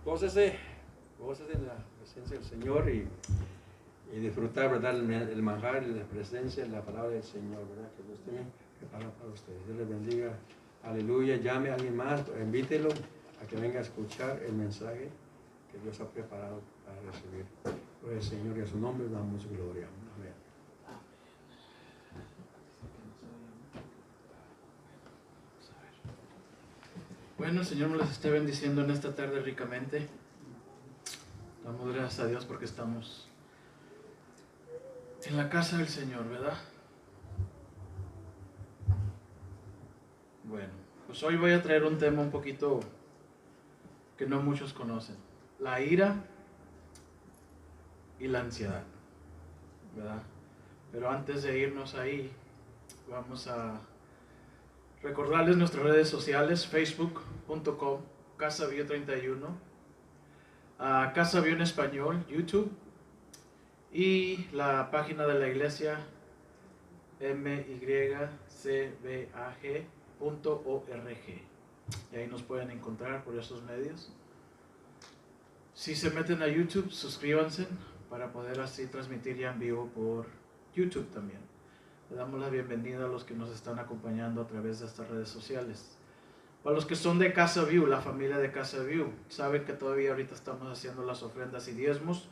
Gócese en la presencia del Señor y disfrutar, ¿verdad? El manjar, la presencia, la palabra del Señor, ¿verdad? Que Dios tiene preparado para ustedes. Dios les bendiga. Aleluya. Llame a alguien más, invítelo a que venga a escuchar el mensaje que Dios ha preparado para recibir. Por el Señor y a su nombre damos gloria. Amén. Bueno, el Señor nos les esté bendiciendo en esta tarde ricamente. Damos gracias a Dios porque estamos en la casa del Señor, ¿verdad? Bueno, pues hoy voy a traer un tema un poquito que no muchos conocen. La ira y la ansiedad, ¿verdad? Pero antes de irnos ahí, vamos a recordarles nuestras redes sociales: facebook.com CasaBio31, Casa Bio en español, YouTube, y la página de la iglesia mycbag.org. Y ahí nos pueden encontrar por esos medios. Si se meten a YouTube, suscríbanse para poder así transmitir ya en vivo por YouTube también. Le damos la bienvenida a los que nos están acompañando a través de estas redes sociales. Para los que son de Casa View, la familia de Casa View, saben que todavía ahorita estamos haciendo las ofrendas y diezmos.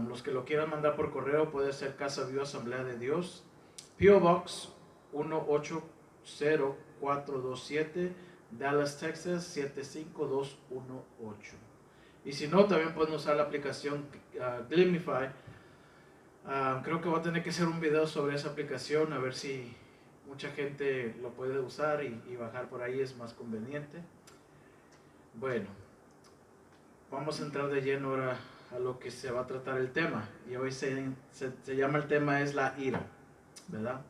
Los que lo quieran mandar por correo, puede ser Casa View Asamblea de Dios, P.O. Box 180427, Dallas, Texas 75218. Y si no, también pueden usar la aplicación Glimify. Creo que voy a tener que hacer un video sobre esa aplicación, a ver si mucha gente lo puede usar y bajar por ahí, es más conveniente. Bueno, vamos a entrar de lleno ahora a lo que se va a tratar el tema. Y hoy se llama, el tema es la ira, ¿verdad?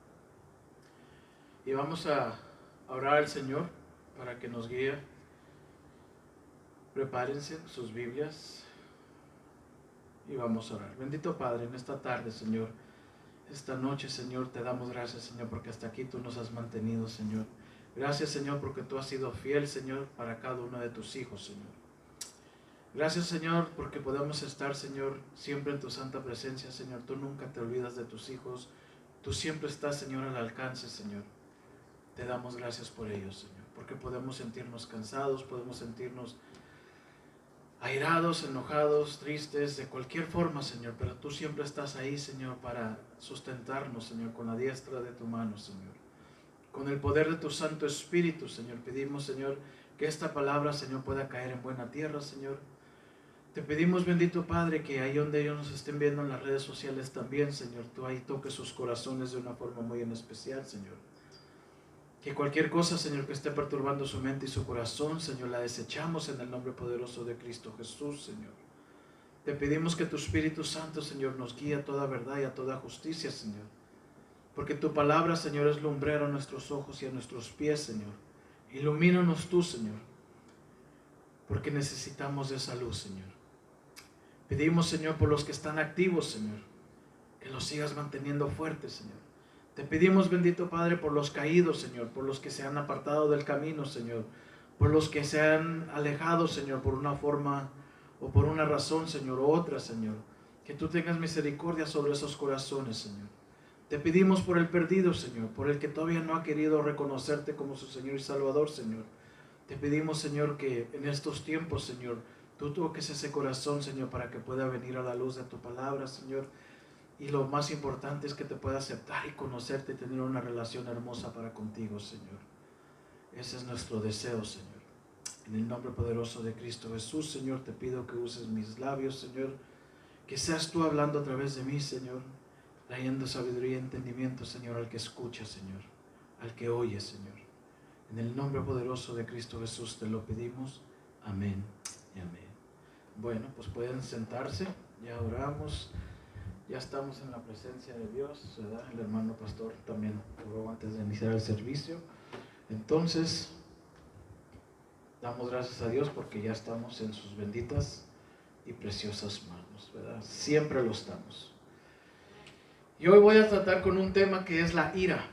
Y vamos a orar al Señor para que nos guíe. Prepárense sus Biblias y vamos a orar. Bendito Padre, en esta tarde, Señor, esta noche, Señor, te damos gracias, Señor, porque hasta aquí tú nos has mantenido, Señor. Gracias, Señor, porque tú has sido fiel, Señor, para cada uno de tus hijos, Señor. Gracias, Señor, porque podemos estar, Señor, siempre en tu santa presencia, Señor. Tú nunca te olvidas de tus hijos. Tú siempre estás, Señor, al alcance, Señor. Te damos gracias por ello, Señor, porque podemos sentirnos cansados, podemos sentirnos airados, enojados, tristes, de cualquier forma, Señor, pero tú siempre estás ahí, Señor, para sustentarnos, Señor, con la diestra de tu mano, Señor. Con el poder de tu Santo Espíritu, Señor, pedimos, Señor, que esta palabra, Señor, pueda caer en buena tierra, Señor. Te pedimos, bendito Padre, que ahí donde ellos nos estén viendo en las redes sociales también, Señor, tú ahí toques sus corazones de una forma muy en especial, Señor. Que cualquier cosa, Señor, que esté perturbando su mente y su corazón, Señor, la desechamos en el nombre poderoso de Cristo Jesús, Señor. Te pedimos que tu Espíritu Santo, Señor, nos guíe a toda verdad y a toda justicia, Señor. Porque tu palabra, Señor, es lumbrera a nuestros ojos y a nuestros pies, Señor. Ilumínanos tú, Señor, porque necesitamos de esa luz, Señor. Pedimos, Señor, por los que están activos, Señor, que los sigas manteniendo fuertes, Señor. Te pedimos, bendito Padre, por los caídos, Señor, por los que se han apartado del camino, Señor, por los que se han alejado, Señor, por una forma o por una razón, Señor, u otra, Señor. Que tú tengas misericordia sobre esos corazones, Señor. Te pedimos por el perdido, Señor, por el que todavía no ha querido reconocerte como su Señor y Salvador, Señor. Te pedimos, Señor, que en estos tiempos, Señor, tú toques ese corazón, Señor, para que pueda venir a la luz de tu palabra, Señor. Y lo más importante es que te pueda aceptar y conocerte y tener una relación hermosa para contigo, Señor. Ese es nuestro deseo, Señor. En el nombre poderoso de Cristo Jesús, Señor, te pido que uses mis labios, Señor. Que seas tú hablando a través de mí, Señor. Trayendo sabiduría y entendimiento, Señor, al que escucha, Señor. Al que oye, Señor. En el nombre poderoso de Cristo Jesús te lo pedimos. Amén y amén. Bueno, pues pueden sentarse. Ya oramos. Ya estamos en la presencia de Dios, ¿verdad? El hermano pastor también oró antes de iniciar el servicio. Entonces, damos gracias a Dios porque ya estamos en sus benditas y preciosas manos, ¿verdad? Siempre lo estamos. Y hoy voy a tratar con un tema que es la ira.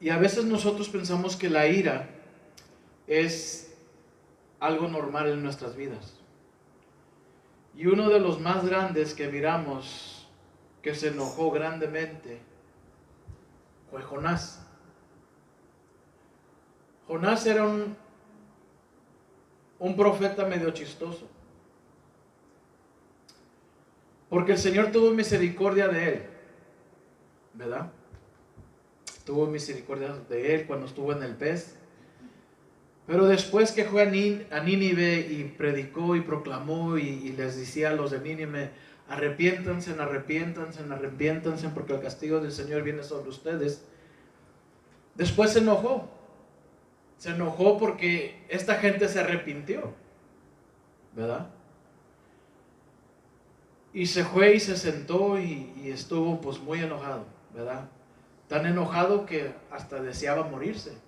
Y a veces nosotros pensamos que la ira es algo normal en nuestras vidas. Y uno de los más grandes que miramos que se enojó grandemente fue Jonás. Jonás era un profeta medio chistoso, porque el Señor tuvo misericordia de él, ¿verdad? Tuvo misericordia de él cuando estuvo en el pez. Pero después que fue a Nínive y predicó y proclamó y les decía a los de Nínive: arrepiéntanse, arrepiéntanse, arrepiéntanse, porque el castigo del Señor viene sobre ustedes. Después se enojó. Se enojó porque esta gente se arrepintió, ¿verdad? Y se fue y se sentó y estuvo pues muy enojado, ¿verdad? Tan enojado que hasta deseaba morirse.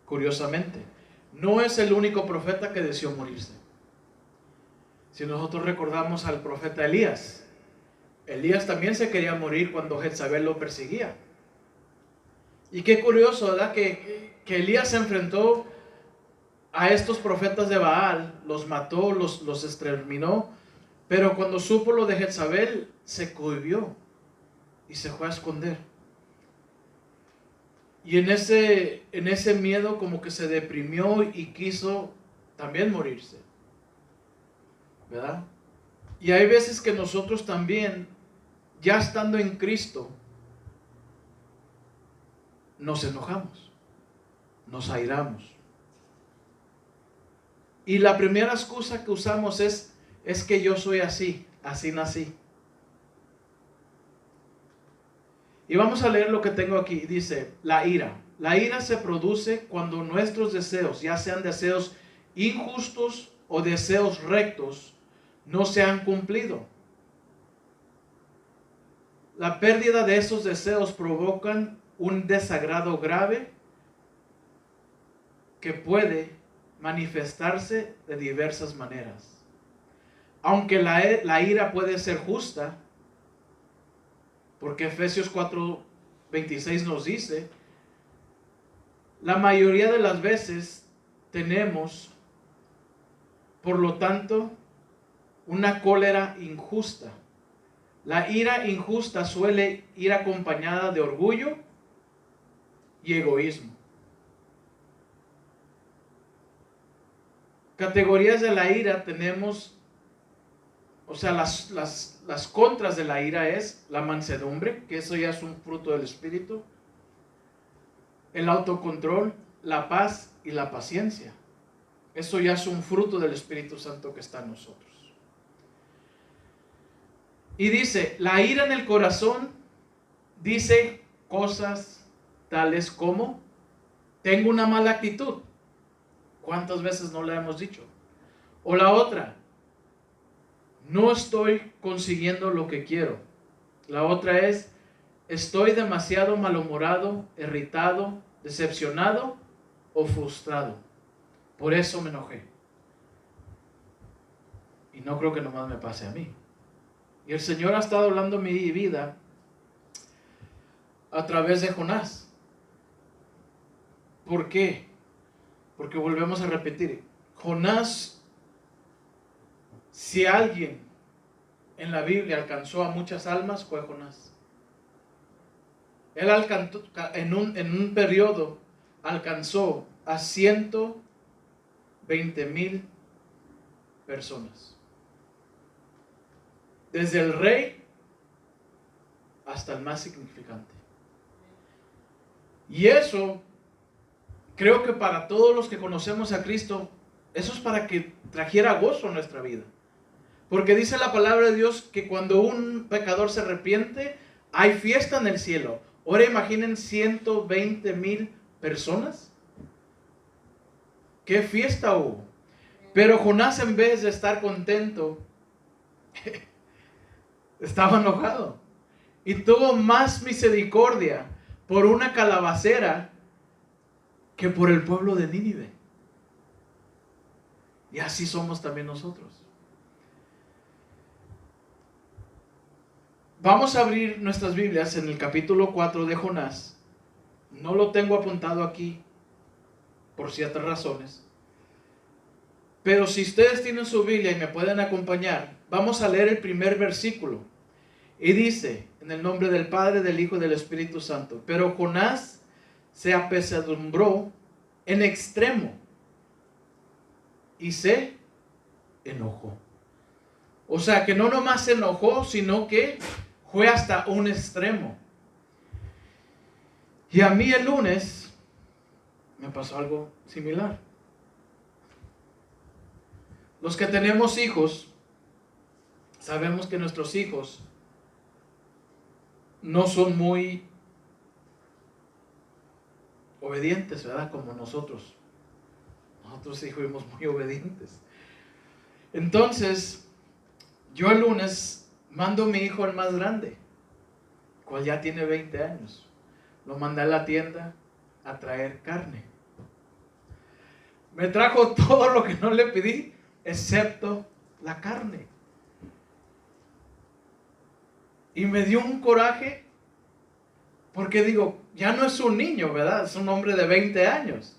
Curiosamente, no es el único profeta que deseó morirse. Si nosotros recordamos al profeta Elías, Elías también se quería morir cuando Jezabel lo perseguía. Y qué curioso, ¿verdad? Que Elías se enfrentó a estos profetas de Baal, los mató, los exterminó, pero cuando supo lo de Jezabel, se cohibió y se fue a esconder. Y en ese miedo como que se deprimió y quiso también morirse, ¿verdad? Y hay veces que nosotros también, ya estando en Cristo, nos enojamos, nos airamos. Y la primera excusa que usamos es que yo soy así nací. Y vamos a leer lo que tengo aquí. Dice, la ira. La ira se produce cuando nuestros deseos, ya sean deseos injustos o deseos rectos, no se han cumplido. La pérdida de esos deseos provocan un desagrado grave que puede manifestarse de diversas maneras. Aunque la ira puede ser justa, porque Efesios 4:26 nos dice, la mayoría de las veces tenemos, por lo tanto, una cólera injusta. La ira injusta suele ir acompañada de orgullo y egoísmo. Categorías de la ira tenemos, o sea, las contras de la ira es la mansedumbre, que eso ya es un fruto del Espíritu, el autocontrol, la paz y la paciencia. Eso ya es un fruto del Espíritu Santo que está en nosotros. Y dice, la ira en el corazón dice cosas tales como, tengo una mala actitud. ¿Cuántas veces no le hemos dicho? O la otra, no estoy consiguiendo lo que quiero. La otra es, estoy demasiado malhumorado, irritado, decepcionado o frustrado. Por eso me enojé. Y no creo que nomás me pase a mí. Y el Señor ha estado hablando en mi vida a través de Jonás. ¿Por qué? Porque volvemos a repetir. Jonás, si alguien en la Biblia alcanzó a muchas almas, fue Jonás. Él alcanzó, en un periodo alcanzó a 120,000 personas. Desde el rey hasta el más significante. Y eso, creo que para todos los que conocemos a Cristo, eso es para que trajera gozo a nuestra vida. Porque dice la palabra de Dios que cuando un pecador se arrepiente, hay fiesta en el cielo. Ahora imaginen 120,000 personas. ¿Qué fiesta hubo? Pero Jonás, en vez de estar contento, estaba enojado. Y tuvo más misericordia por una calabacera que por el pueblo de Nínive. Y así somos también nosotros. Vamos a abrir nuestras Biblias en el capítulo 4 de Jonás. No lo tengo apuntado aquí por ciertas razones. Pero si ustedes tienen su Biblia y me pueden acompañar, vamos a leer el primer versículo. Y dice, en el nombre del Padre, del Hijo y del Espíritu Santo: pero Jonás se apesadumbró en extremo y se enojó. O sea, que no nomás se enojó, sino que fue hasta un extremo. Y a mí el lunes me pasó algo similar. Los que tenemos hijos, sabemos que nuestros hijos no son muy obedientes, ¿verdad? Como nosotros. Nosotros sí fuimos muy obedientes. Entonces, yo el lunes mando a mi hijo, el más grande, cual ya tiene 20 años. Lo mandé a la tienda a traer carne. Me trajo todo lo que no le pedí, excepto la carne. Y me dio un coraje, porque digo, ya no es un niño, ¿verdad? Es un hombre de 20 años.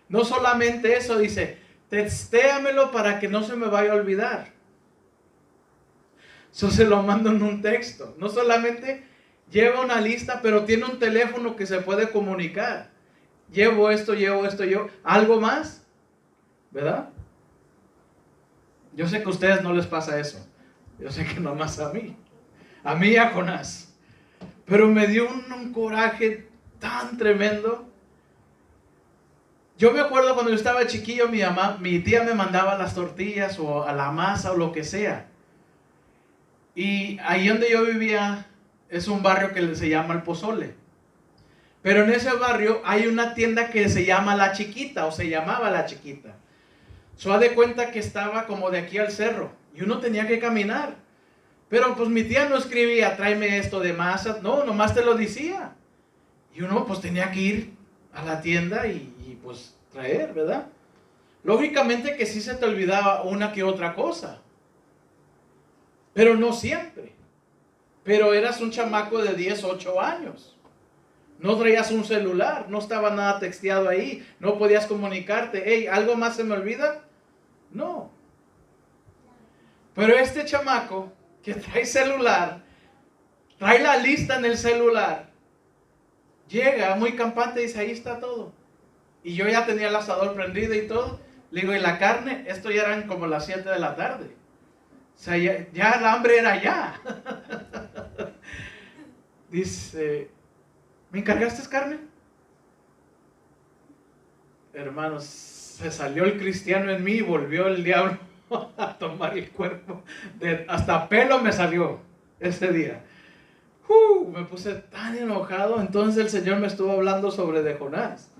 No solamente eso, dice, textéamelo para que no se me vaya a olvidar. Eso se lo mando en un texto. No solamente lleva una lista, pero tiene un teléfono que se puede comunicar. Llevo esto, algo más, ¿verdad? Yo sé que a ustedes no les pasa eso. Yo sé que nomás a mí y a Jonás. Pero me dio un coraje tan tremendo. Yo me acuerdo cuando yo estaba chiquillo, mi tía me mandaba las tortillas o a la masa o lo que sea. Y ahí donde yo vivía es un barrio que se llama El Pozole. Pero en ese barrio hay una tienda que se llama La Chiquita, o se llamaba La Chiquita. Haz de cuenta que estaba como de aquí al cerro y uno tenía que caminar. Pero pues mi tía no escribía, tráeme esto de masa, no, nomás te lo decía. Y uno pues tenía que ir a la tienda y pues traer, ¿verdad? Lógicamente que sí se te olvidaba una que otra cosa. Pero no siempre. Pero eras un chamaco de 10, 8 años. No traías un celular, no estaba nada texteado ahí, no podías comunicarte. Hey, ¿algo más se me olvida? No. Pero este chamaco que trae celular, trae la lista en el celular, llega muy campante y dice, ahí está todo. Y yo ya tenía el asador prendido y todo. Le digo, ¿y la carne? Esto ya eran como las 7 de la tarde. O sea, ya el hambre era ya. Dice, ¿me encargaste carne? Hermanos, se salió el cristiano en mí y volvió el diablo a tomar el cuerpo. Hasta pelo me salió ese día. Me puse tan enojado. Entonces el Señor me estuvo hablando sobre de Jonás.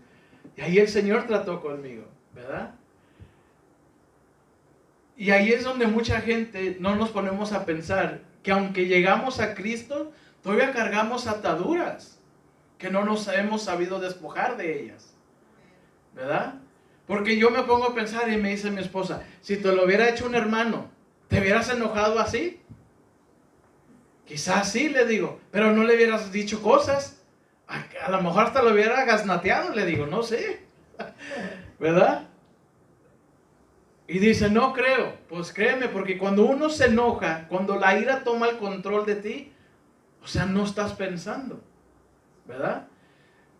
Y ahí el Señor trató conmigo, ¿verdad? Y ahí es donde mucha gente no nos ponemos a pensar que aunque llegamos a Cristo, todavía cargamos ataduras que no nos hemos sabido despojar de ellas, ¿verdad? Porque yo me pongo a pensar y me dice mi esposa, si te lo hubiera hecho un hermano, ¿te hubieras enojado así? Quizás sí, le digo, pero no le hubieras dicho cosas. A lo mejor hasta lo hubiera gaznateado, le digo, no sé, ¿verdad? Y dice, no creo. Pues créeme, porque cuando uno se enoja, cuando la ira toma el control de ti, o sea, no estás pensando, ¿verdad?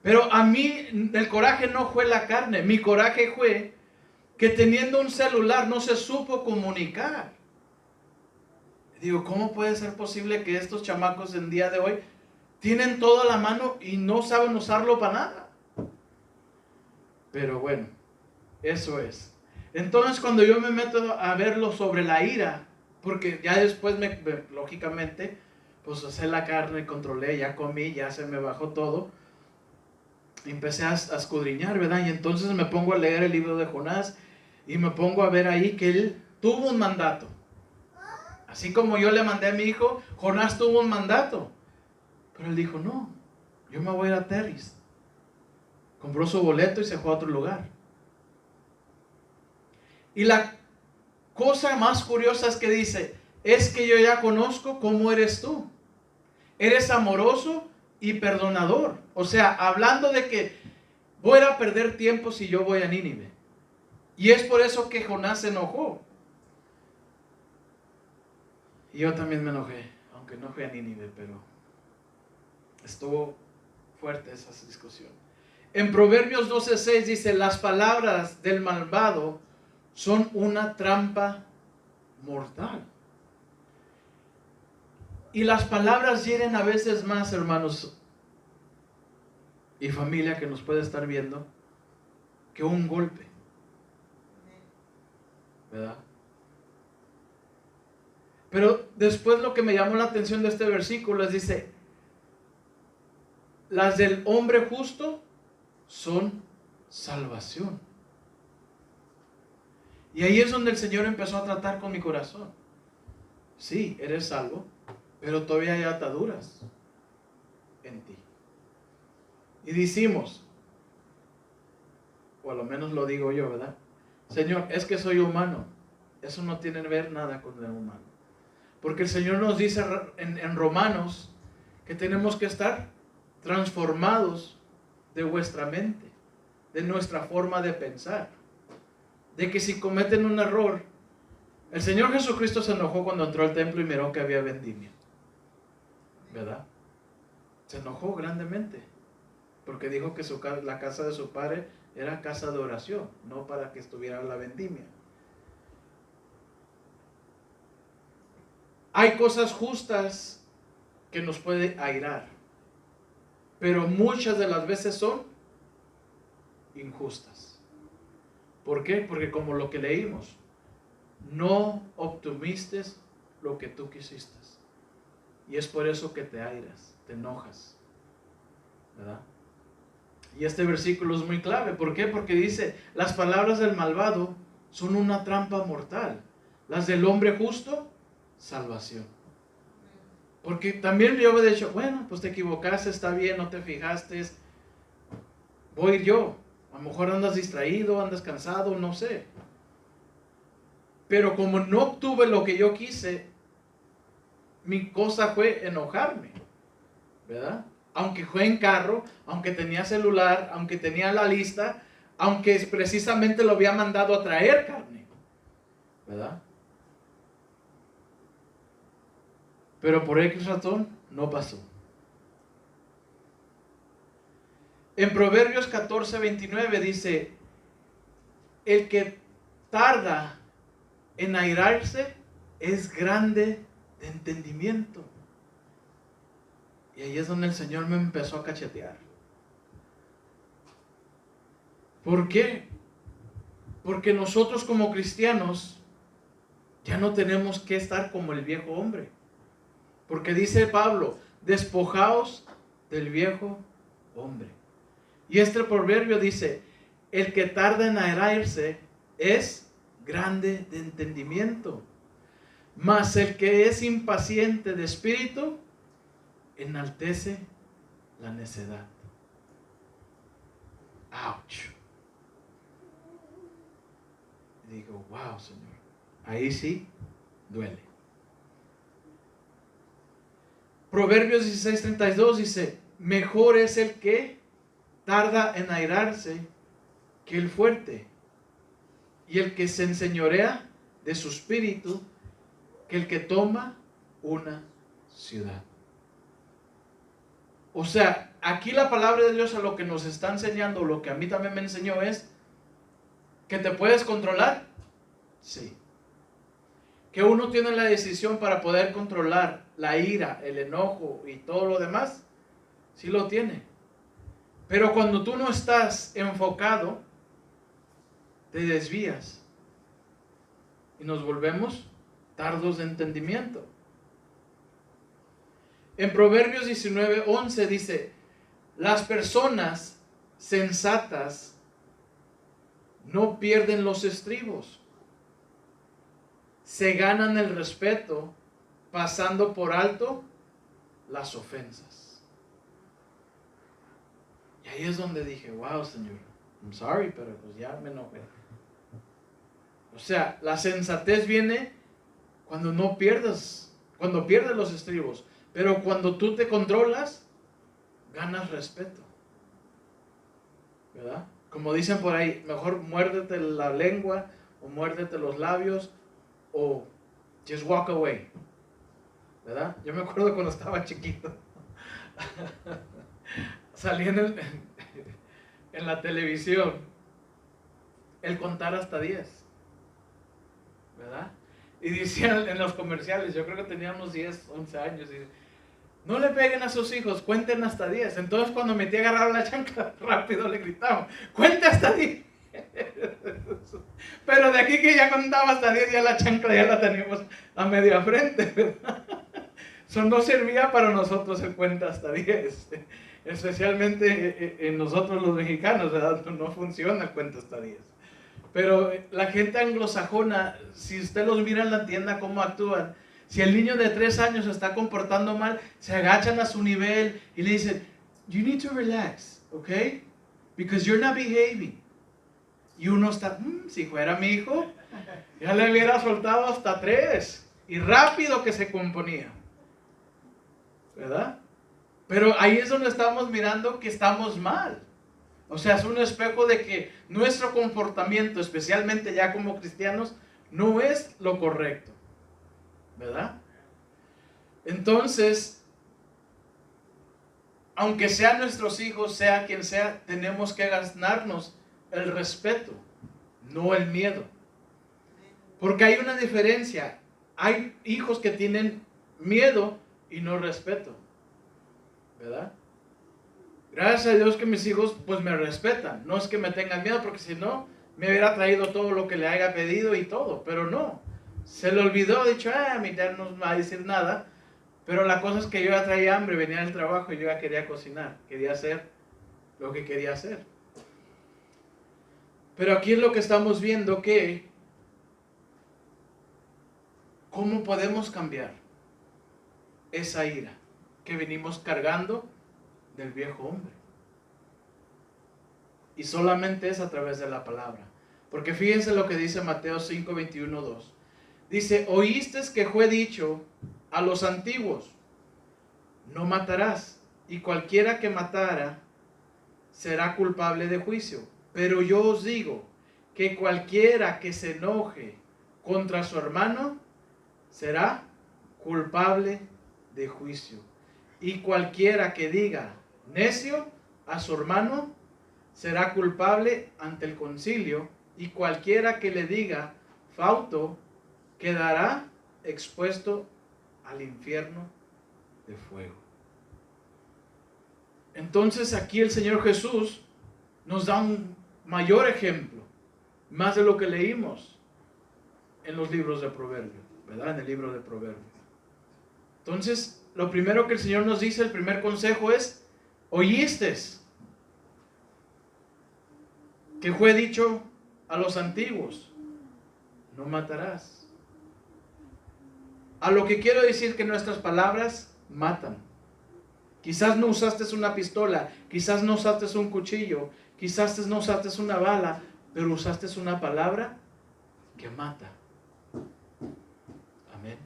Pero a mí el coraje no fue la carne, mi coraje fue que teniendo un celular no se supo comunicar. Digo, ¿cómo puede ser posible que estos chamacos en día de hoy tienen todo a la mano y no saben usarlo para nada? Pero bueno, eso es. Entonces cuando yo me meto a verlo sobre la ira, porque ya después lógicamente, pues hacé la carne, controlé, ya comí, ya se me bajó todo. Y empecé a escudriñar, ¿verdad? Y entonces me pongo a leer el libro de Jonás y me pongo a ver ahí que él tuvo un mandato. Así como yo le mandé a mi hijo, Jonás tuvo un mandato. Pero él dijo, no, yo me voy a ir a Terris. Compró su boleto y se fue a otro lugar. Y la cosa más curiosa es que dice, es que yo ya conozco cómo eres tú. Eres amoroso y perdonador. O sea, hablando de que voy a perder tiempo si yo voy a Nínive. Y es por eso que Jonás se enojó. Y yo también me enojé, aunque no fui a Nínive, pero estuvo fuerte esa discusión. En Proverbios 12:6 dice, las palabras del malvado son una trampa mortal. Y las palabras hieren a veces más, hermanos y familia que nos puede estar viendo, que un golpe. ¿Verdad? Pero después lo que me llamó la atención de este versículo es, dice, las del hombre justo son salvación. Y ahí es donde el Señor empezó a tratar con mi corazón. Sí, eres salvo, pero todavía hay ataduras en ti. Y decimos, o a lo menos lo digo yo, ¿verdad? Señor, es que soy humano. Eso no tiene que ver nada con el humano. Porque el Señor nos dice en Romanos que tenemos que estar transformados de vuestra mente, de nuestra forma de pensar. De que si cometen un error, el Señor Jesucristo se enojó cuando entró al templo y miró que había vendimia. ¿Verdad? Se enojó grandemente. Porque dijo que la casa de su padre era casa de oración, no para que estuviera la vendimia. Hay cosas justas que nos puede airar, pero muchas de las veces son injustas. ¿Por qué? Porque como lo que leímos, no obtuviste lo que tú quisiste. Y es por eso que te airas, te enojas. ¿Verdad? Y este versículo es muy clave. ¿Por qué? Porque dice, las palabras del malvado son una trampa mortal. Las del hombre justo, salvación. Porque también yo he dicho, bueno, pues te equivocaste, está bien, no te fijaste. Voy yo. A lo mejor andas distraído, andas cansado, no sé. Pero como no obtuve lo que yo quise, mi cosa fue enojarme. ¿Verdad? Aunque fue en carro, aunque tenía celular, aunque tenía la lista, aunque precisamente lo había mandado a traer carne. ¿Verdad? Pero por X razón no pasó. En Proverbios 14:29 dice, el que tarda en airarse es grande de entendimiento. Y ahí es donde el Señor me empezó a cachetear. ¿Por qué? Porque nosotros como cristianos ya no tenemos que estar como el viejo hombre. Porque dice Pablo, despojaos del viejo hombre. Y este proverbio dice, el que tarda en airarse es grande de entendimiento, mas el que es impaciente de espíritu enaltece la necedad. ¡Auch! Y digo, wow, Señor, ahí sí duele. Proverbios 16:32 dice, mejor es el que tarda en airarse que el fuerte, y el que se enseñorea de su espíritu que el que toma una ciudad. O sea, aquí la palabra de Dios a lo que nos está enseñando, lo que a mí también me enseñó es que te puedes controlar. Sí. Que uno tiene la decisión para poder controlar la ira, el enojo y todo lo demás. Sí lo tiene. Pero cuando tú no estás enfocado, te desvías. Y nos volvemos tardos de entendimiento. En Proverbios 19:11 dice, las personas sensatas no pierden los estribos, se ganan el respeto pasando por alto las ofensas. Y ahí es donde dije, wow, Señor, I'm sorry, pero pues ya me enojé. O sea, la sensatez viene cuando no pierdes, cuando pierdes los estribos. Pero cuando tú te controlas, ganas respeto. ¿Verdad? Como dicen por ahí, mejor muérdete la lengua o muérdete los labios o just walk away, ¿verdad? Yo me acuerdo cuando estaba chiquito, salí en la televisión el contar hasta 10, ¿verdad? Y decían en los comerciales, yo creo que teníamos 10, 11 años, y no le peguen a sus hijos, cuenten hasta 10. Entonces cuando metí a agarrar la chancla, rápido le gritaban, cuenta hasta 10. Pero de aquí que ya contaba hasta 10, ya la chancla ya la teníamos a media frente, ¿verdad? Eso no servía para nosotros el cuenta hasta 10. Especialmente en nosotros los mexicanos, ¿verdad? No funciona el cuenta hasta 10. Pero la gente anglosajona, si usted los mira en la tienda cómo actúan, si el niño de 3 años se está comportando mal, se agachan a su nivel y le dicen, you need to relax, okay? Because you're not behaving. Y uno está, si fuera mi hijo, ya le hubiera soltado hasta 3. Y rápido que se componía, ¿verdad? Pero ahí es donde estamos mirando que estamos mal. O sea, es un espejo de que nuestro comportamiento, especialmente ya como cristianos, no es lo correcto, ¿verdad? Entonces, aunque sean nuestros hijos, sea quien sea, tenemos que ganarnos el respeto, no el miedo. Porque hay una diferencia. Hay hijos que tienen miedo y no respeto, ¿verdad? Gracias a Dios que mis hijos pues me respetan. No es que me tengan miedo, porque si no, me hubiera traído todo lo que le haya pedido y todo. Pero no, se le olvidó, dicho, mi dad no va a decir nada. Pero la cosa es que yo ya traía hambre, venía del trabajo y yo ya quería cocinar. Quería hacer lo que quería hacer. Pero aquí es lo que estamos viendo, que ¿cómo podemos cambiar esa ira que venimos cargando del viejo hombre? Y solamente es a través de la palabra. Porque fíjense lo que dice Mateo 5, 21, 2. Dice, oíste que fue dicho a los antiguos, no matarás, y cualquiera que matara será culpable de juicio. Pero yo os digo que cualquiera que se enoje contra su hermano será culpable de juicio. Y cualquiera que diga necio a su hermano será culpable ante el concilio, y cualquiera que le diga fausto quedará expuesto al infierno de fuego. Entonces aquí el Señor Jesús nos da un mayor ejemplo, más de lo que leímos en los libros de Proverbios, ¿verdad? En el libro de Proverbios. Entonces, lo primero que el Señor nos dice, el primer consejo es, oíste que fue dicho a los antiguos, no matarás. A lo que quiero decir que nuestras palabras matan. Quizás no usaste una pistola, quizás no usaste un cuchillo, quizás no usaste una bala, pero usaste una palabra que mata. Amén.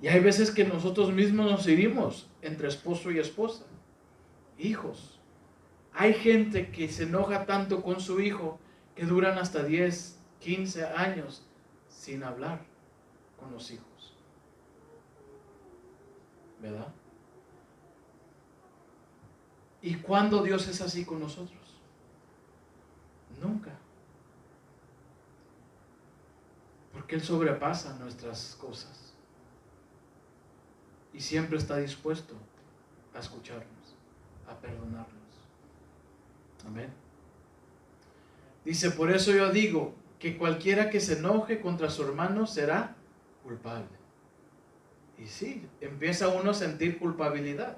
Y hay veces que nosotros mismos nos herimos entre esposo y esposa, hijos. Hay gente que se enoja tanto con su hijo que duran hasta 10, 15 años sin hablar con los hijos, ¿verdad? ¿Y cuándo Dios es así con nosotros? Nunca. Porque Él sobrepasa nuestras cosas y siempre está dispuesto a escucharnos, a perdonarnos. Amén. Dice, por eso yo digo que cualquiera que se enoje contra su hermano será culpable. Y sí, empieza uno a sentir culpabilidad.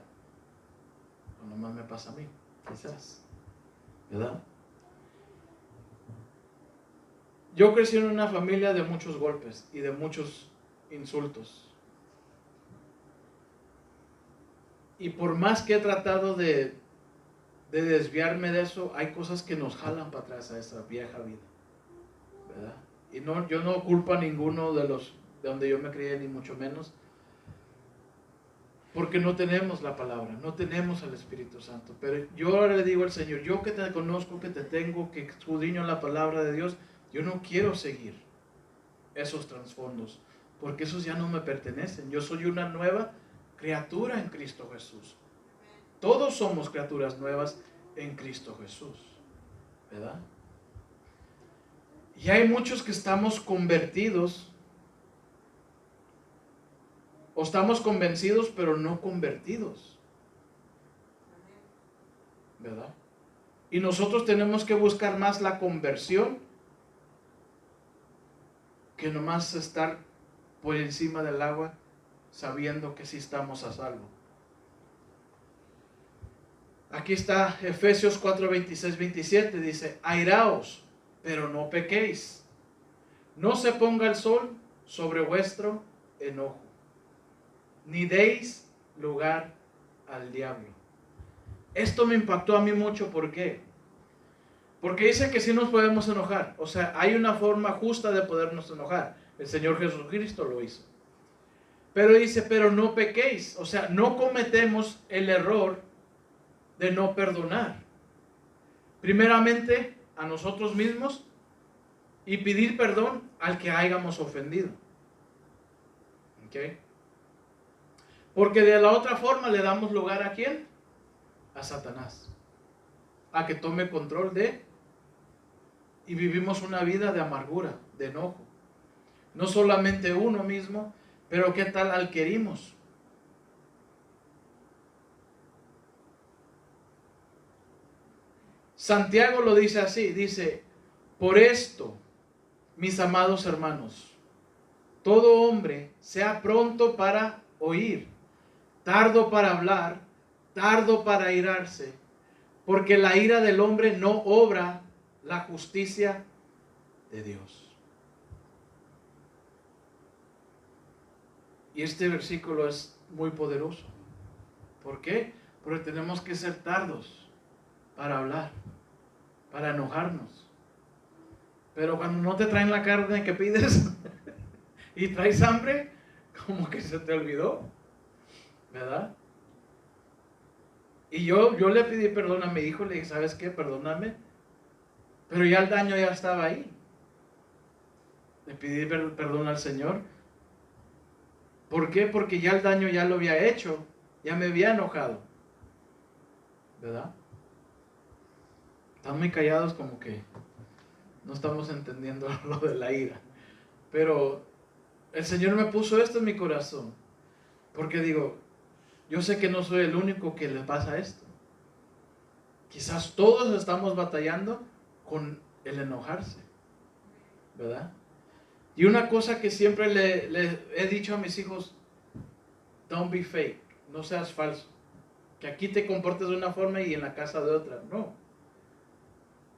No nomás me pasa a mí, quizás, ¿verdad? Yo crecí en una familia de muchos golpes y de muchos insultos. Y por más que he tratado de desviarme de eso, hay cosas que nos jalan para atrás a esa vieja vida, ¿verdad? Y no, yo no culpo a ninguno de donde yo me crié, ni mucho menos. porque no tenemos la palabra, no tenemos al Espíritu Santo. Pero yo ahora le digo al Señor, yo que te conozco, que te tengo, que escudriño la palabra de Dios, yo no quiero seguir esos trasfondos, porque esos ya no me pertenecen. Yo soy una nueva criatura en Cristo Jesús. Todos somos criaturas nuevas en Cristo Jesús, ¿verdad? Y hay muchos que estamos convertidos, o estamos convencidos, pero no convertidos, ¿verdad? Y nosotros tenemos que buscar más la conversión que nomás estar por encima del agua sabiendo que sí estamos a salvo. Aquí está Efesios 4, 26, 27, dice, airaos, pero no pequéis. No se ponga el sol sobre vuestro enojo, ni deis lugar al diablo. Esto me impactó a mí mucho, ¿por qué? Porque dice que sí nos podemos enojar, o sea, hay una forma justa de podernos enojar. El Señor Jesucristo lo hizo. Pero dice, pero no pequéis, o sea, no cometemos el error de no perdonar. Primeramente a nosotros mismos y pedir perdón al que hayamos ofendido. ¿Ok? Porque de la otra forma le damos lugar ¿a quién? A Satanás. A que tome control de, y vivimos una vida de amargura, de enojo. No solamente uno mismo, pero ¿qué tal al que herimos? Santiago lo dice así, dice, por esto, mis amados hermanos, todo hombre sea pronto para oír, tardo para hablar, tardo para airarse, porque la ira del hombre no obra la justicia de Dios. Y este versículo es muy poderoso. ¿Por qué? Porque tenemos que ser tardos para hablar, para enojarnos. Pero cuando no te traen la carne que pides y traes hambre, como que se te olvidó, ¿verdad? Y yo le pedí perdón a mi hijo, le dije, ¿sabes qué? Perdóname. Pero ya el daño ya estaba ahí. Le pedí perdón al Señor. ¿Por qué? Porque ya el daño ya lo había hecho, ya me había enojado, ¿verdad? Están muy callados como que no estamos entendiendo lo de la ira. Pero el Señor me puso esto en mi corazón, porque digo, yo sé que no soy el único que le pasa esto. Quizás todos estamos batallando con el enojarse, ¿verdad? Y una cosa que siempre le he dicho a mis hijos, don't be fake, no seas falso. Que aquí te comportes de una forma y en la casa de otra, no.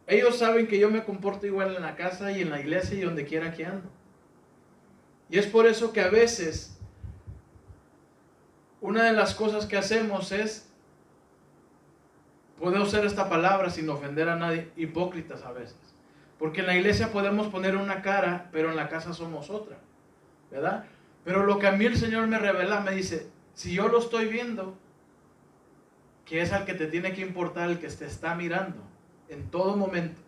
Ellos saben que yo me comporto igual en la casa y en la iglesia y donde quiera que ando. Y es por eso que a veces una de las cosas que hacemos es, puedo usar esta palabra sin ofender a nadie, hipócritas a veces. Porque en la iglesia podemos poner una cara, pero en la casa somos otra, ¿verdad? Pero lo que a mí el Señor me revela, me dice, si yo lo estoy viendo, que es al que te tiene que importar, el que te está mirando en todo momento,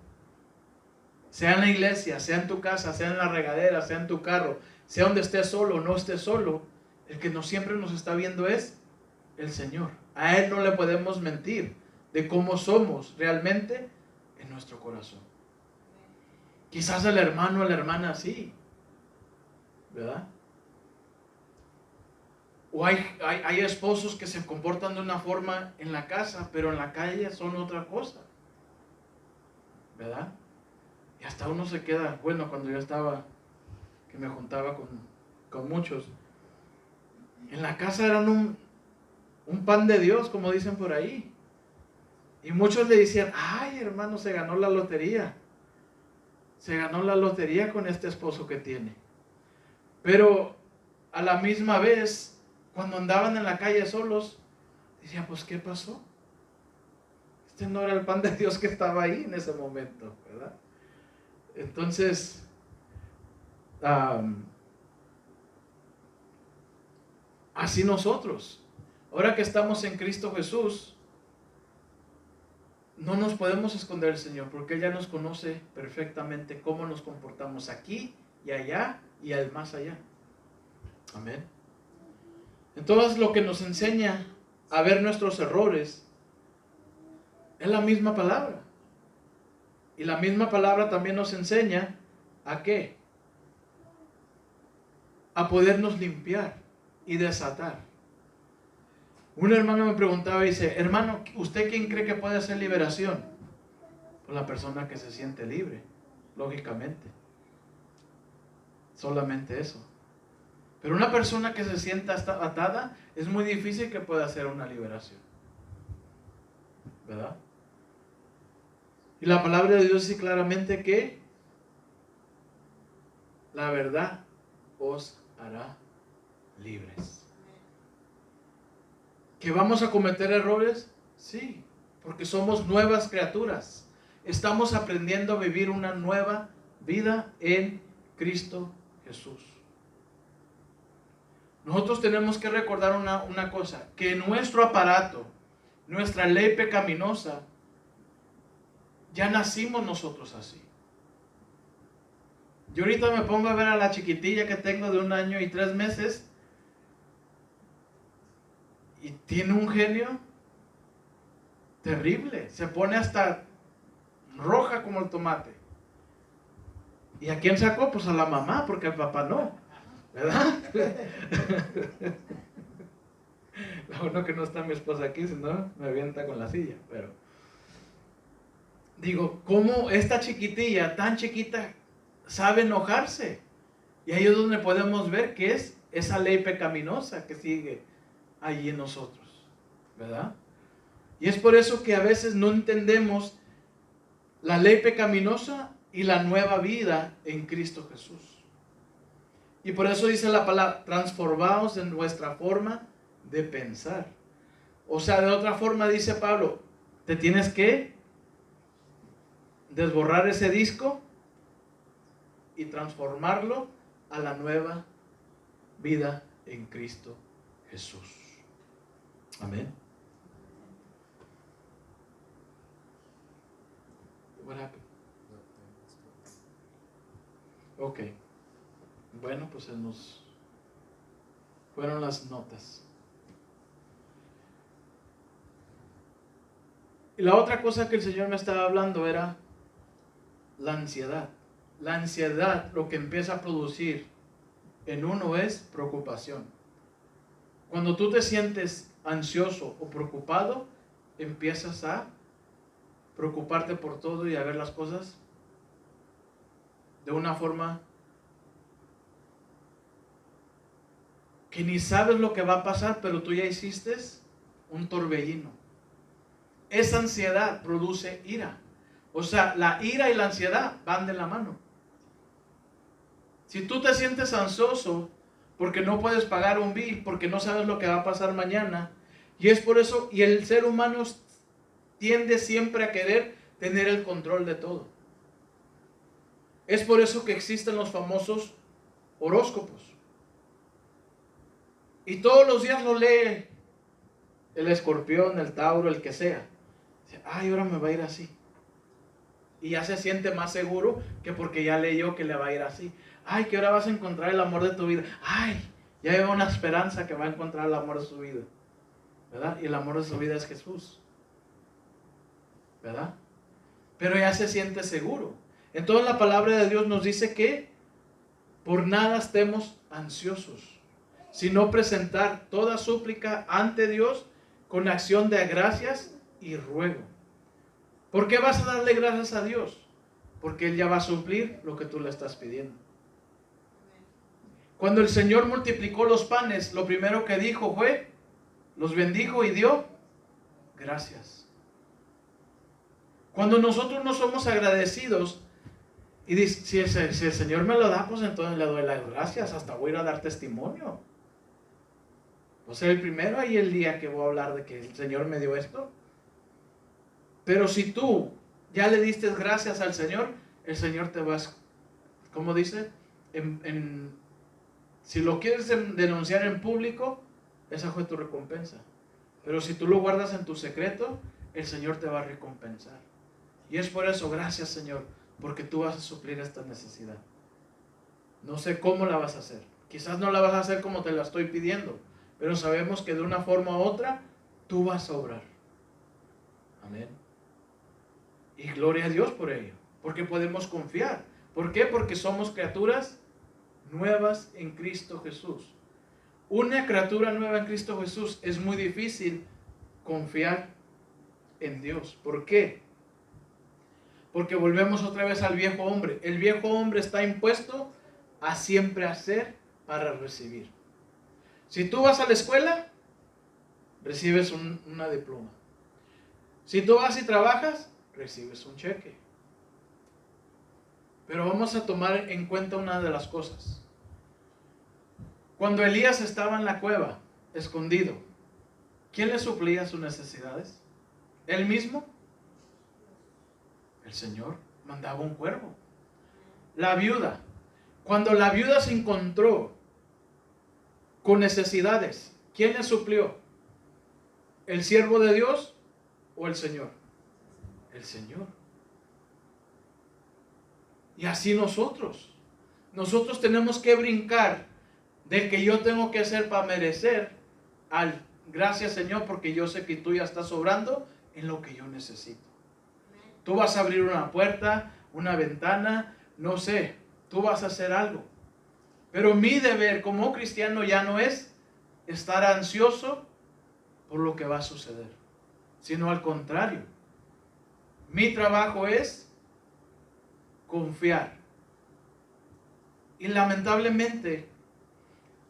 sea en la iglesia, sea en tu casa, sea en la regadera, sea en tu carro, sea donde estés solo o no estés solo, el que siempre nos está viendo es el Señor. A Él no le podemos mentir de cómo somos realmente en nuestro corazón. Quizás el hermano o la hermana sí, ¿verdad? O hay esposos que se comportan de una forma en la casa, pero en la calle son otra cosa, ¿verdad? Y hasta uno se queda, bueno, cuando yo estaba, que me juntaba con muchos, en la casa eran un pan de Dios, como dicen por ahí. Y muchos le decían, ay hermano, se ganó la lotería. Se ganó la lotería con este esposo que tiene. Pero a la misma vez, cuando andaban en la calle solos, decían, pues ¿qué pasó? Este no era el pan de Dios que estaba ahí en ese momento, ¿verdad? Entonces, así nosotros. Ahora que estamos en Cristo Jesús, no nos podemos esconder del Señor, porque Él ya nos conoce perfectamente cómo nos comportamos aquí y allá y al más allá. Amén. Entonces lo que nos enseña a ver nuestros errores es la misma palabra. Y la misma palabra también nos enseña ¿a qué? A podernos limpiar y desatar. Un hermano me preguntaba y dice, hermano, ¿usted quién cree que puede hacer liberación? Pues la persona que se siente libre, lógicamente. Solamente eso. Pero una persona que se sienta atada, es muy difícil que pueda hacer una liberación. ¿Verdad? Y la palabra de Dios dice claramente que la verdad os hará libres. ¿Que vamos a cometer errores? Sí, porque somos nuevas criaturas. Estamos aprendiendo a vivir una nueva vida en Cristo Jesús. Nosotros tenemos que recordar una cosa, que nuestro aparato, nuestra ley pecaminosa, ya nacimos nosotros así. Yo ahorita me pongo a ver a la chiquitilla que tengo de 1 año y 3 meses y tiene un genio terrible. Se pone hasta roja como el tomate. ¿Y a quién sacó? Pues a la mamá, porque al papá no. ¿Verdad? Lo bueno que no está mi esposa aquí, si no me avienta con la silla. Pero digo, ¿cómo esta chiquitilla tan chiquita sabe enojarse? Y ahí es donde podemos ver que es esa ley pecaminosa que sigue allí en nosotros, ¿verdad? Y es por eso que a veces no entendemos la ley pecaminosa y la nueva vida en Cristo Jesús. Y por eso dice la palabra, transformaos en vuestra forma de pensar. O sea, de otra forma dice Pablo, te tienes que desborrar ese disco y transformarlo a la nueva vida en Cristo Jesús. Amén. What happened? Ok. Bueno, pues se nos fueron las notas. Y la otra cosa que el Señor me estaba hablando era la ansiedad. La ansiedad lo que empieza a producir en uno es preocupación. Cuando tú te sientes ansioso o preocupado, empiezas a preocuparte por todo y a ver las cosas de una forma que ni sabes lo que va a pasar, pero tú ya hiciste un torbellino. Esa ansiedad produce ira. O sea, la ira y la ansiedad van de la mano. Si tú te sientes ansioso porque no puedes pagar un bill, porque no sabes lo que va a pasar mañana, y es por eso, y el ser humano tiende siempre a querer tener el control de todo. Es por eso que existen los famosos horóscopos. Y todos los días lo lee el escorpión, el tauro, el que sea. Dice, ay, ahora me va a ir así. Y ya se siente más seguro que porque ya leyó que le va a ir así. Ay, que ahora vas a encontrar el amor de tu vida. Ay, ya hay una esperanza que va a encontrar el amor de su vida. ¿Verdad? Y el amor de su vida es Jesús. ¿Verdad? Pero ya se siente seguro. Entonces la palabra de Dios nos dice que por nada estemos ansiosos, sino presentar toda súplica ante Dios con acción de gracias y ruego. ¿Por qué vas a darle gracias a Dios? Porque Él ya va a suplir lo que tú le estás pidiendo. Cuando el Señor multiplicó los panes, lo primero que dijo fue, los bendijo y dio gracias. Cuando nosotros no somos agradecidos, y dice, si el Señor me lo da, pues entonces le doy las gracias, hasta voy a ir a dar testimonio. Voy a ser el primero ahí el día que voy a hablar de que el Señor me dio esto. Pero si tú ya le diste gracias al Señor, el Señor te va a, ¿cómo dice? Si lo quieres denunciar en público, esa fue tu recompensa. Pero si tú lo guardas en tu secreto, el Señor te va a recompensar. Y es por eso, gracias Señor, porque tú vas a suplir esta necesidad. No sé cómo la vas a hacer. Quizás no la vas a hacer como te la estoy pidiendo, pero sabemos que de una forma u otra, tú vas a obrar. Amén. Y gloria a Dios por ello, porque podemos confiar. ¿Por qué? Porque somos criaturas nuevas en Cristo Jesús. Una criatura nueva en Cristo Jesús es muy difícil confiar en Dios. ¿Por qué? Porque volvemos otra vez al viejo hombre. El viejo hombre está impuesto a siempre hacer para recibir. Si tú vas a la escuela, recibes una diploma. Si tú vas y trabajas, recibes un cheque. Pero vamos a tomar en cuenta una de las cosas. Cuando Elías estaba en la cueva, escondido, ¿quién le suplía sus necesidades? ¿Él mismo? El Señor mandaba un cuervo. La viuda, cuando la viuda se encontró con necesidades, ¿quién le suplió? ¿El siervo de Dios o el Señor? El Señor. Y así nosotros tenemos que brincar del que yo tengo que hacer para merecer al gracias Señor, porque yo sé que tú ya estás obrando en lo que yo necesito. Tú vas a abrir una puerta, una ventana, no sé, tú vas a hacer algo. Pero mi deber como cristiano ya no es estar ansioso por lo que va a suceder, sino al contrario. Mi trabajo es confiar. Y lamentablemente,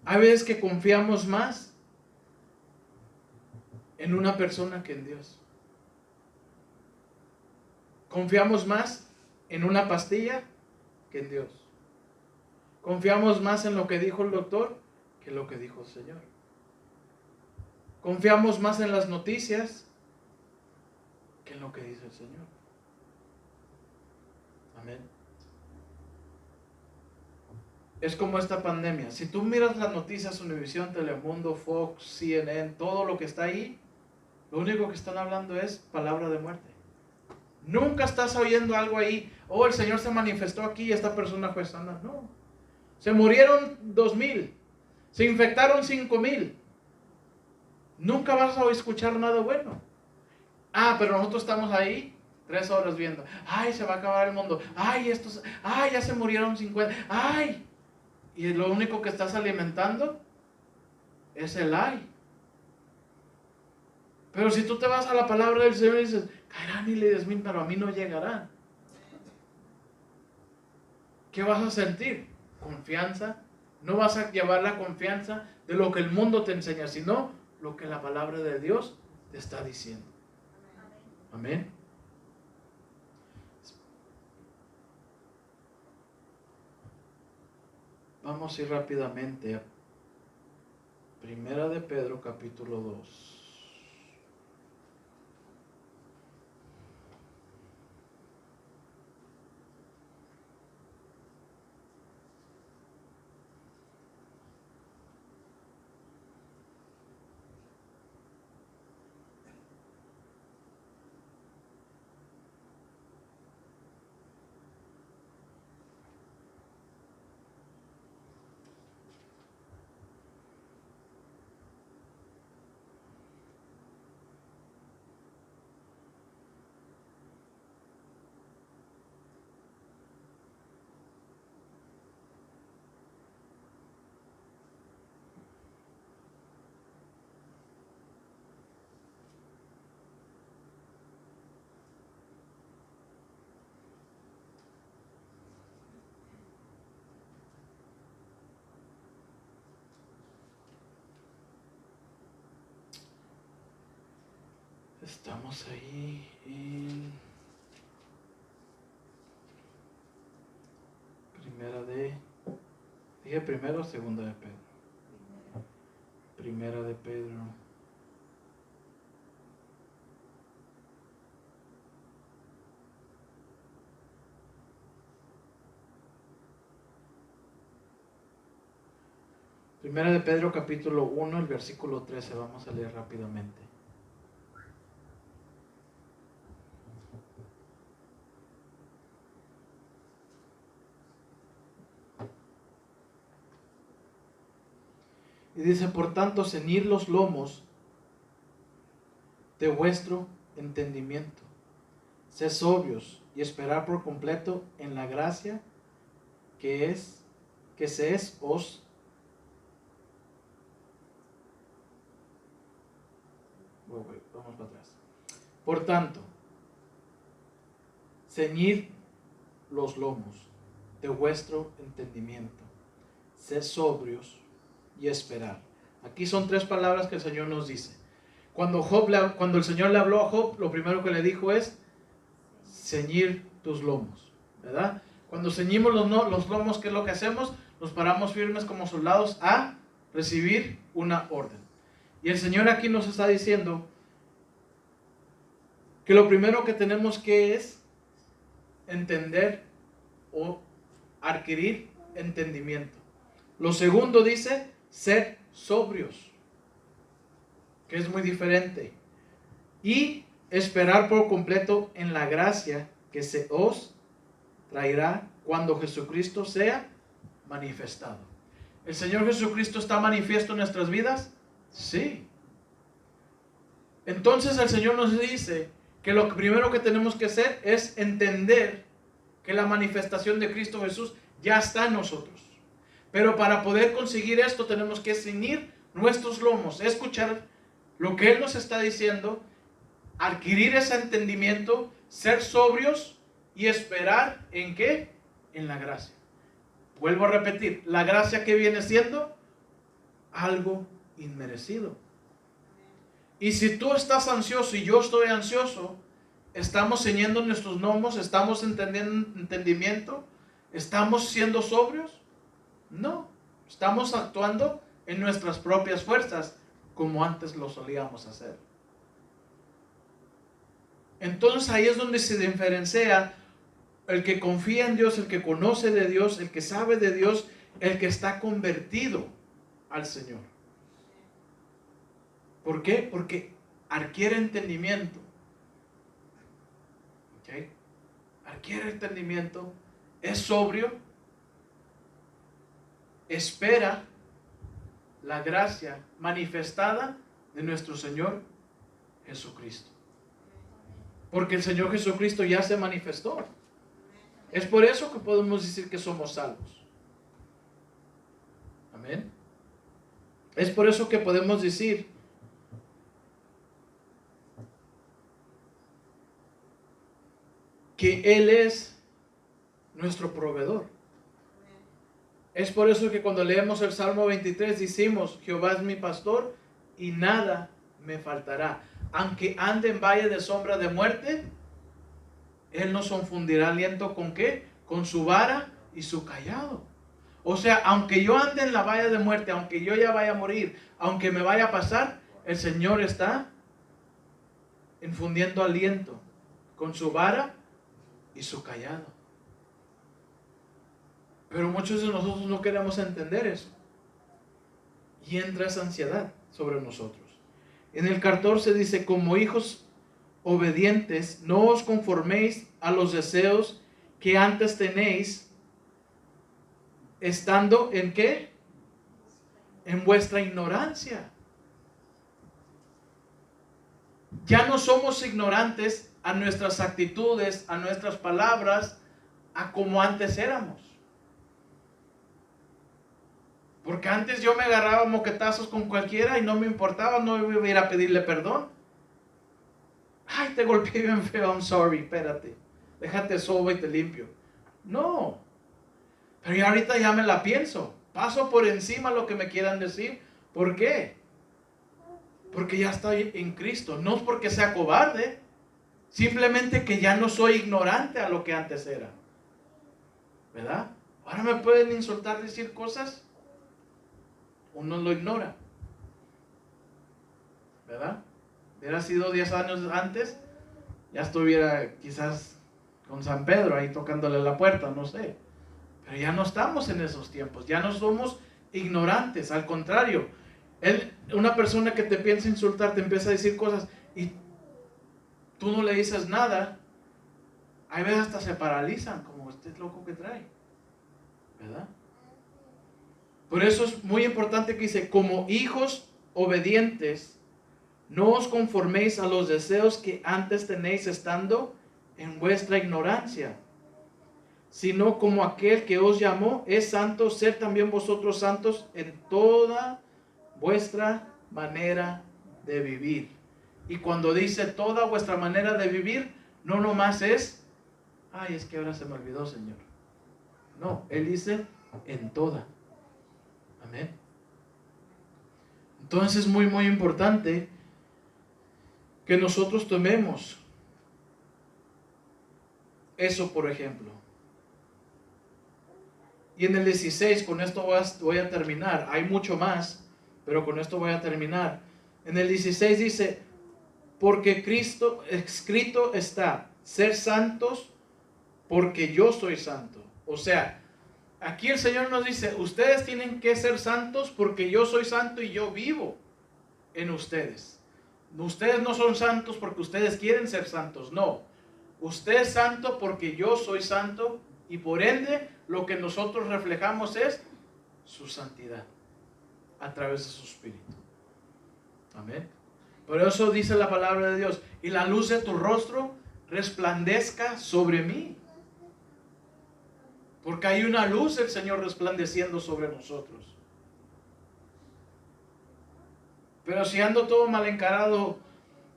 hay veces que confiamos más en una persona que en Dios. Confiamos más en una pastilla que en Dios. Confiamos más en lo que dijo el doctor que en lo que dijo el Señor. Confiamos más en las noticias que en lo que dice el Señor. Amén. Es como esta pandemia. Si tú miras las noticias, Univisión, Telemundo, Fox, CNN, todo lo que está ahí, lo único que están hablando es palabra de muerte. Nunca estás oyendo algo ahí. Oh, el Señor se manifestó aquí y esta persona fue sana. No. Se murieron 2,000. Se infectaron 5,000. Nunca vas a escuchar nada bueno. Ah, pero nosotros estamos ahí 3 horas viendo. Ay, se va a acabar el mundo. Ay, ya se murieron 50. Ay. Y lo único que estás alimentando es el ay. Pero si tú te vas a la palabra del Señor y dices, caerán 10,000, pero a mí no llegarán. ¿Qué vas a sentir? Confianza. No vas a llevar la confianza de lo que el mundo te enseña, sino lo que la palabra de Dios te está diciendo. Amén. Vamos a ir rápidamente a Primera de Pedro, capítulo 2. Estamos ahí en dije primero o segunda de Pedro. Primera de Pedro. Primera de Pedro capítulo 1, el versículo 13, vamos a leer rápidamente. Y dice, por tanto, ceñid los lomos de vuestro entendimiento. Sed sobrios y esperad por completo en la gracia que se os vamos para atrás. Por tanto, ceñid los lomos de vuestro entendimiento. Sed sobrios y esperad. Aquí son 3 palabras que el Señor nos dice. Cuando el Señor le habló a Job, lo primero que le dijo es ceñir tus lomos, ¿verdad? Cuando ceñimos los lomos, ¿qué es lo que hacemos? Nos paramos firmes como soldados a recibir una orden. Y el Señor aquí nos está diciendo que lo primero que tenemos que es entender o adquirir entendimiento. Lo segundo dice ser sobrios, que es muy diferente, y esperar por completo en la gracia que se os traerá cuando Jesucristo sea manifestado. ¿El Señor Jesucristo está manifiesto en nuestras vidas? Sí. Entonces el Señor nos dice que lo primero que tenemos que hacer es entender que la manifestación de Cristo Jesús ya está en nosotros. Pero para poder conseguir esto tenemos que ceñir nuestros lomos, escuchar lo que Él nos está diciendo, adquirir ese entendimiento, ser sobrios y esperar ¿en qué? En la gracia. Vuelvo a repetir, la gracia que viene siendo algo inmerecido. Y si tú estás ansioso y yo estoy ansioso, ¿estamos ceñiendo nuestros lomos? ¿Estamos entendiendo entendimiento? ¿Estamos siendo sobrios? No, estamos actuando en nuestras propias fuerzas como antes lo solíamos hacer. Entonces ahí es donde se diferencia el que confía en Dios, el que conoce de Dios, el que sabe de Dios, el que está convertido al Señor. ¿Por qué? Porque adquiere entendimiento. ¿Okay? Adquiere entendimiento, es sobrio, espera la gracia manifestada de nuestro Señor Jesucristo. Porque el Señor Jesucristo ya se manifestó. Es por eso que podemos decir que somos salvos. Amén. Es por eso que podemos decir que Él es nuestro proveedor. Es por eso que cuando leemos el Salmo 23 decimos, Jehová es mi pastor y nada me faltará. Aunque ande en valle de sombra de muerte, Él nos infundirá aliento ¿con qué? Con su vara y su cayado. O sea, aunque yo ande en la valle de muerte, aunque yo ya vaya a morir, aunque me vaya a pasar, el Señor está infundiendo aliento con su vara y su cayado. Pero muchos de nosotros no queremos entender eso. Y entra esa ansiedad sobre nosotros. En el 14 dice, como hijos obedientes, no os conforméis a los deseos que antes tenéis, estando ¿en qué? En vuestra ignorancia. Ya no somos ignorantes a nuestras actitudes, a nuestras palabras, a como antes éramos. Porque antes yo me agarraba moquetazos con cualquiera y no me importaba, no iba a ir a pedirle perdón. Ay, te golpeé bien feo, I'm sorry, espérate. Déjate sobo y te limpio. No. Pero ya ahorita ya me la pienso. Paso por encima lo que me quieran decir. ¿Por qué? Porque ya estoy en Cristo. No es porque sea cobarde. Simplemente que ya no soy ignorante a lo que antes era. ¿Verdad? Ahora me pueden insultar, decir cosas. Uno lo ignora. ¿Verdad? Hubiera sido 10 años antes, ya estuviera quizás con San Pedro ahí tocándole la puerta, no sé. Pero ya no estamos en esos tiempos, ya no somos ignorantes, al contrario. Una persona que te piensa insultar, te empieza a decir cosas y tú no le dices nada, hay veces hasta se paralizan, como este loco que trae. ¿Verdad? Por eso es muy importante que dice, como hijos obedientes, no os conforméis a los deseos que antes tenéis estando en vuestra ignorancia, sino como aquel que os llamó es santo, sed también vosotros santos en toda vuestra manera de vivir. Y cuando dice toda vuestra manera de vivir, no nomás es, ay, es que ahora se me olvidó, Señor. No, Él dice en toda. Amén. Entonces es muy, muy importante que nosotros tomemos eso, por ejemplo. Y en el 16, con esto voy a terminar. Hay mucho más, pero con esto voy a terminar. En el 16 dice, porque Cristo escrito está, ser santos porque yo soy santo. O sea, aquí el Señor nos dice, ustedes tienen que ser santos porque yo soy santo y yo vivo en ustedes. Ustedes no son santos porque ustedes quieren ser santos, no. Usted es santo porque yo soy santo y por ende lo que nosotros reflejamos es su santidad a través de su Espíritu. Amén. Por eso dice la palabra de Dios, y la luz de tu rostro resplandezca sobre mí. Porque hay una luz del Señor resplandeciendo sobre nosotros. Pero si ando todo mal encarado,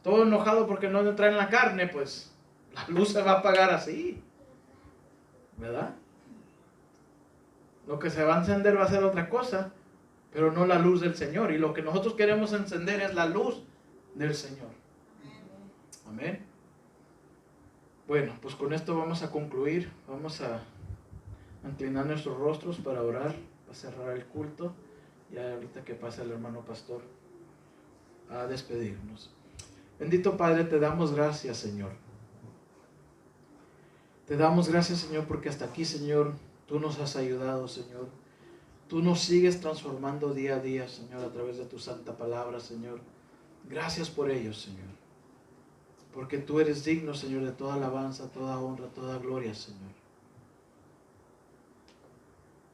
todo enojado porque no me traen la carne, pues la luz se va a apagar así. ¿Verdad? Lo que se va a encender va a ser otra cosa, pero no la luz del Señor. Y lo que nosotros queremos encender es la luz del Señor. Amén. Bueno, pues con esto vamos a concluir. Vamos a inclinar nuestros rostros para orar, para cerrar el culto. Y ahorita que pase el hermano pastor a despedirnos. Bendito Padre, te damos gracias, Señor. Te damos gracias, Señor, porque hasta aquí, Señor, tú nos has ayudado, Señor. Tú nos sigues transformando día a día, Señor, a través de tu santa palabra, Señor. Gracias por ello, Señor. Porque tú eres digno, Señor, de toda alabanza, toda honra, toda gloria, Señor.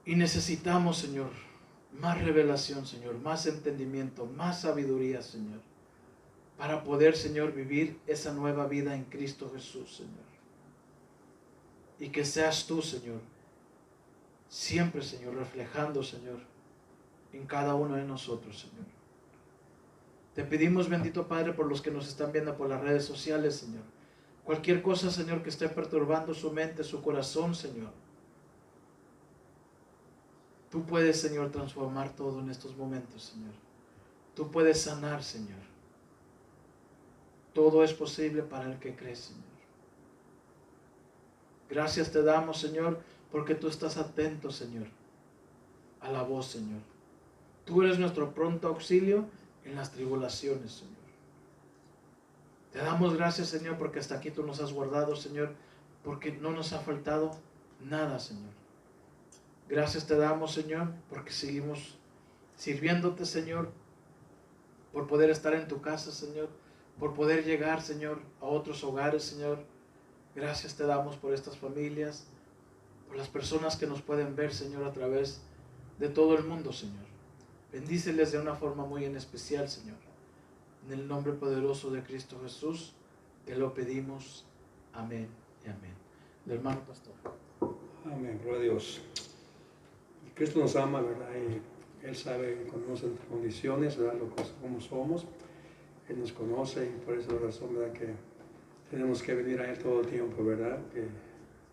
Y necesitamos, Señor, más revelación, Señor, más entendimiento, más sabiduría, Señor, para poder, Señor, vivir esa nueva vida en Cristo Jesús, Señor. Y que seas tú, Señor, siempre, Señor, reflejando, Señor, en cada uno de nosotros, Señor. Te pedimos, bendito Padre, por los que nos están viendo por las redes sociales, Señor. Cualquier cosa, Señor, que esté perturbando su mente, su corazón, Señor. Tú puedes, Señor, transformar todo en estos momentos, Señor. Tú puedes sanar, Señor. Todo es posible para el que cree, Señor. Gracias te damos, Señor, porque tú estás atento, Señor, a la voz, Señor. Tú eres nuestro pronto auxilio en las tribulaciones, Señor. Te damos gracias, Señor, porque hasta aquí tú nos has guardado, Señor, porque no nos ha faltado nada, Señor. Gracias te damos, Señor, porque seguimos sirviéndote, Señor, por poder estar en tu casa, Señor, por poder llegar, Señor, a otros hogares, Señor. Gracias te damos por estas familias, por las personas que nos pueden ver, Señor, a través de todo el mundo, Señor. Bendíceles de una forma muy en especial, Señor. En el nombre poderoso de Cristo Jesús, te lo pedimos. Amén y amén. El hermano pastor. Amén, gloria a Dios. Cristo nos ama, ¿verdad? Y Él sabe, conoce nuestras condiciones, ¿verdad? Como somos. Él nos conoce y por esa razón, ¿verdad? Que tenemos que venir a Él todo el tiempo, ¿verdad? Que el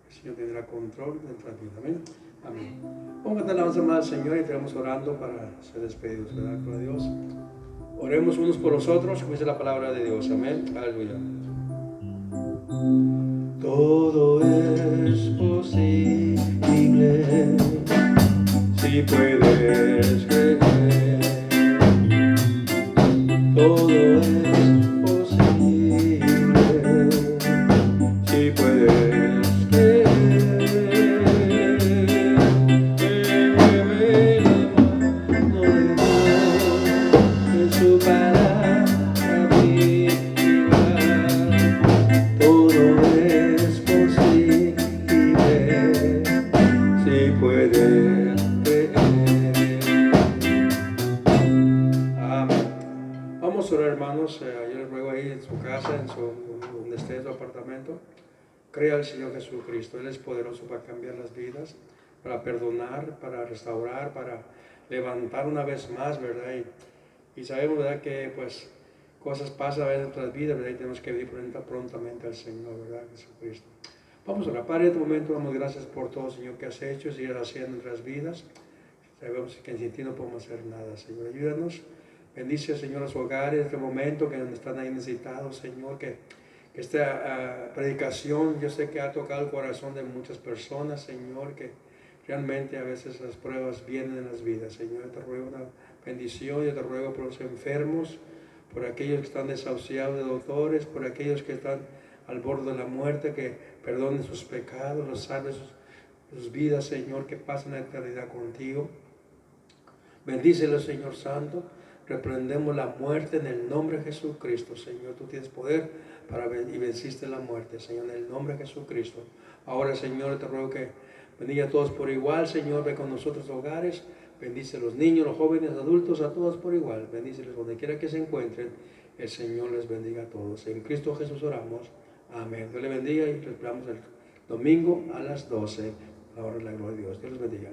Señor tendrá control de nuestra vida. Amén. Amén. Vamos a cantar la alabanza más al Señor y estamos orando para ser despedidos, ¿verdad? Gloria a Dios. Oremos unos por los otros, como dice la palabra de Dios. Amén. Aleluya. Todo es posible si puedes creer. Todo es posible si puedes creer. Mueve la mano de Dios en su palabra viva. Todo es posible si puedes creer. orar, hermanos. Yo les ruego ahí en su casa, donde esté su apartamento. Crea al Señor Jesucristo. Él es poderoso para cambiar las vidas, para perdonar, para restaurar, para levantar una vez más, ¿verdad? Y sabemos, ¿verdad?, que pues cosas pasan a veces en nuestras vidas, ¿verdad? Y tenemos que vivir prontamente al Señor, ¿verdad? Jesucristo. Vamos a orar. Padre, en este momento damos gracias por todo, Señor, que has hecho y sigues haciendo en nuestras vidas. Sabemos que sin ti no podemos hacer nada, Señor. Ayúdanos. Bendice, Señor, a su hogar en este momento que están ahí necesitados, Señor, que esta predicación yo sé que ha tocado el corazón de muchas personas, Señor, que realmente a veces las pruebas vienen en las vidas, Señor. Yo te ruego una bendición, yo te ruego por los enfermos, por aquellos que están desahuciados de doctores, por aquellos que están al borde de la muerte, que perdonen sus pecados, los salve sus vidas, Señor, que pasen la eternidad contigo. Bendícelo, Señor Santo. Reprendemos la muerte en el nombre de Jesucristo, Señor. Tú tienes poder y venciste la muerte, Señor, en el nombre de Jesucristo. Ahora, Señor, te ruego que bendiga a todos por igual, Señor. Ve con nosotros hogares. Bendice a los niños, los jóvenes, adultos, a todos por igual. Bendíceles donde quiera que se encuentren. El Señor les bendiga a todos. En Cristo Jesús oramos. Amén. Dios les bendiga y les esperamos el domingo a las 12. A la hora de la gloria de Dios. Dios les bendiga.